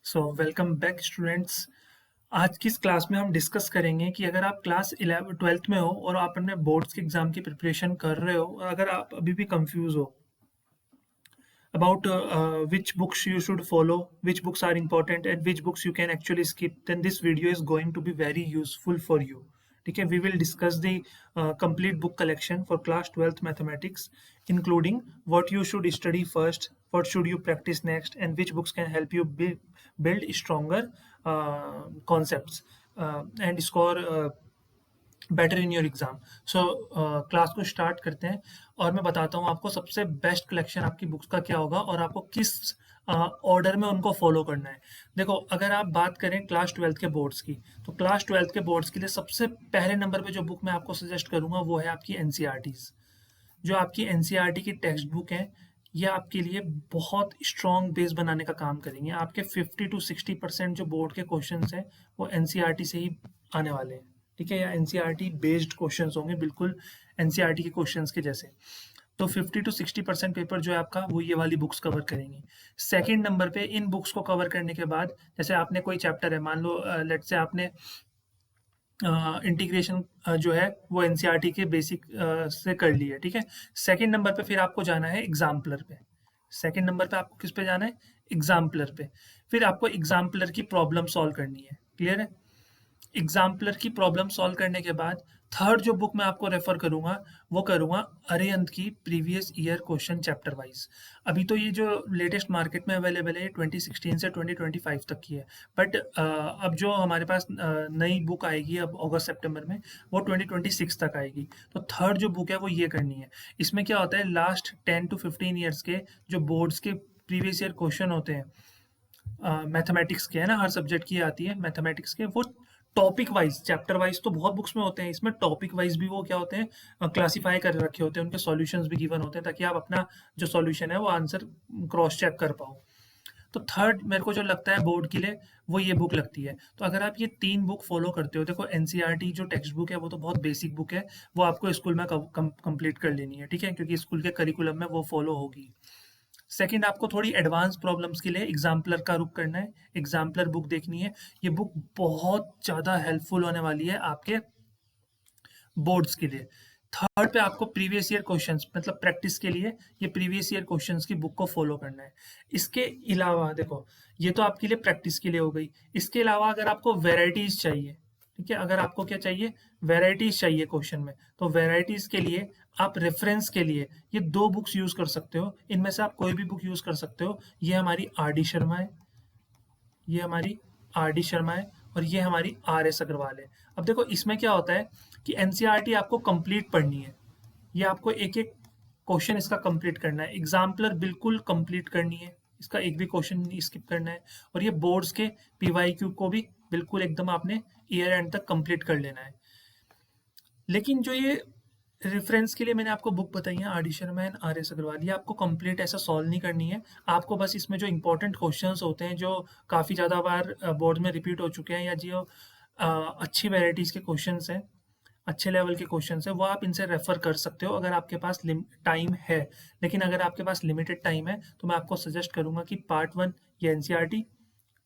So welcome back students. आज की इस क्लास में हम डिस्कस करेंगे कि अगर आप क्लास 11 12th में हो और आप अपने बोर्ड्स के एग्जाम की प्रिपरेशन कर रहे हो और अगर आप अभी भी कंफ्यूज हो about which books you should follow, which books are important, and which books you can actually skip, then this video is going to be very useful for you. ठीक है, we will discuss the complete book collection for class 12th mathematics, including what you should study first, what should you practice next, and which books can help you build stronger concepts and score better in your exam. So class को start करते हैं और मैं बताता हूँ आपको सबसे best collection आपकी बुक्स का क्या होगा और आपको किस ऑर्डर में उनको फॉलो करना है। देखो, अगर आप बात करें क्लास 12th के बोर्ड्स की, तो क्लास 12th के बोर्ड्स के लिए सबसे पहले नंबर पे जो बुक मैं आपको सजेस्ट करूंगा वो है आपकी एनसीईआरटीज। जो आपकी एनसीईआरटी की टेक्स्ट बुक है, ये आपके लिए बहुत स्ट्रॉन्ग बेस बनाने का काम करेंगे। आपके 50 to 60% जो बोर्ड के क्वेश्चंस हैं वो एनसीईआरटी से ही आने वाले हैं। ठीक है, या एनसीईआरटी बेस्ड क्वेश्चंस होंगे, बिल्कुल एनसीईआरटी के क्वेश्चंस के जैसे। तो 50 to 60% पेपर जो है आपका वो ये वाली बुक्स कवर करेंगी। सेकंड नंबर पे इन बुक्स को कवर करने के बाद, जैसे आपने कोई चैप्टर है, मान लो लेट से आपने इंटीग्रेशन जो है वो एनसीईआरटी के बेसिक से कर ली है। ठीक है, सेकंड नंबर पे फिर आपको जाना है एग्जाम्पलर पे। सेकंड नंबर पे आपको किस पे जाना है? एग्जाम्पलर पे। फिर आपको एग्जाम्पलर की प्रॉब्लम सॉल्व करनी है। क्लियर है? एग्जाम्पलर की प्रॉब्लम सॉल्व करने के बाद थर्ड जो बुक मैं आपको रेफर करूंगा वो करूंगा अरिहंत की previous year question chapter wise. अभी तो ये जो लेटेस्ट मार्केट में अवेलेबल है 2016 से 2025 तक की है, बट अब जो हमारे पास नई बुक आएगी अब अगस्त सितंबर में, वो 2026 तक आएगी। तो थर्ड जो बुक है वो ये करनी है। इसमें क्या होता है, लास्ट 10 to 15 ईयर्स के जो बोर्ड्स के प्रीवियस ईयर क्वेश्चन होते हैं मैथमेटिक्स के, है ना, हर सब्जेक्ट की आती है मैथमेटिक्स के, वो टॉपिक वाइज, चैप्टर वाइज तो बहुत बुक्स में होते हैं, इसमें टॉपिक वाइज भी वो क्या होते हैं, क्लासिफाई कर रखे होते हैं, उनके सॉल्यूशंस भी गिवन होते हैं ताकि आप अपना जो सॉल्यूशन है वो आंसर क्रॉस चेक कर पाओ। तो थर्ड मेरे को जो लगता है बोर्ड के लिए वो ये बुक लगती है। तो अगर आप ये तीन बुक फॉलो करते हो, देखो एनसीईआरटी जो टेक्स्ट बुक है वो तो बहुत बेसिक बुक है, वो आपको स्कूल में कंप्लीट कर लेनी है। ठीक है, क्योंकि स्कूल के करिकुलम में वो फॉलो होगी। सेकंड, आपको थोड़ी एडवांस प्रॉब्लम्स के लिए एग्जाम्पलर का रुख करना है, एग्जाम्पलर बुक देखनी है। ये बुक बहुत ज़्यादा हेल्पफुल होने वाली है आपके बोर्ड्स के लिए। थर्ड पे आपको प्रीवियस ईयर क्वेश्चंस, मतलब प्रैक्टिस के लिए ये प्रीवियस ईयर क्वेश्चंस की बुक को फॉलो करना है। इसके अलावा देखो, ये तो आपके लिए प्रैक्टिस के लिए हो गई। इसके अलावा अगर आपको वेराइटीज चाहिए, ठीक है, अगर आपको क्या चाहिए, वेराइटीज चाहिए क्वेश्चन में, तो वेराइटीज के लिए आप रेफरेंस के लिए ये दो बुक्स यूज कर सकते हो। इनमें से आप कोई भी बुक यूज कर सकते हो। ये हमारी आर डी शर्मा है, ये हमारी आर डी शर्मा है, और ये हमारी आर एस अग्रवाल है। अब देखो इसमें क्या होता है कि एनसीईआरटी आपको कंप्लीट पढ़नी है। ये आपको एक एक क्वेश्चन इसका कंप्लीट करना है। एग्जाम्पलर बिल्कुल कंप्लीट करनी है, इसका एक भी क्वेश्चन नहीं स्किप करना है। और ये बोर्ड्स के पीवाईक्यू को भी बिल्कुल एकदम आपने ईयर एंड तक कंप्लीट कर लेना है। लेकिन जो ये रेफरेंस के लिए मैंने आपको बुक बताई है, R D Sharma and R S Agarwal, ये आपको कंप्लीट ऐसा सॉल्व नहीं करनी है। आपको बस इसमें जो इंपॉर्टेंट क्वेश्चंस होते हैं जो काफ़ी ज़्यादा बार बोर्ड में रिपीट हो चुके हैं, या जो अच्छी वेराइटीज़ के क्वेश्चंस हैं, अच्छे लेवल के क्वेश्चंस हैं, वो आप इनसे रेफर कर सकते हो अगर आपके पास टाइम है। लेकिन अगर आपके पास लिमिटेड टाइम है तो मैं आपको सजेस्ट करूंगा कि पार्ट 1 या एनसीईआरटी,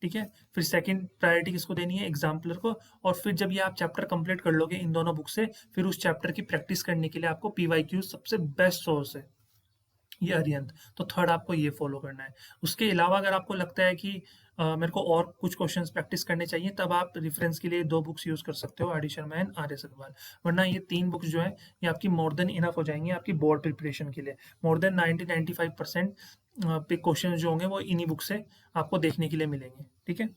ठीक है, फिर सेकंड प्रायोरिटी किसको देनी है, एग्जाम्पलर को। और फिर जब ये आप चैप्टर कंप्लीट कर लोगे इन दोनों बुक से, फिर उस चैप्टर की प्रैक्टिस करने के लिए आपको पीवाईक्यू सबसे बेस्ट सोर्स है, ये अरिहंत। तो थर्ड आपको ये फॉलो करना है। उसके अलावा अगर आपको लगता है कि मेरे को और कुछ क्वेश्चंस प्रैक्टिस करने चाहिए, तब आप रेफरेंस के लिए दो बुक्स यूज कर सकते हो, R D Sharma and R S Agarwal. वरना ये तीन बुक्स जो है ये आपकी मोर देन इनफ हो जाएंगी आपकी बोर्ड प्रिपरेशन के लिए। मोर देन 90-95% पे क्वेश्चन जो होंगे वो इन्हीं बुक से आपको देखने के लिए मिलेंगे। ठीक है।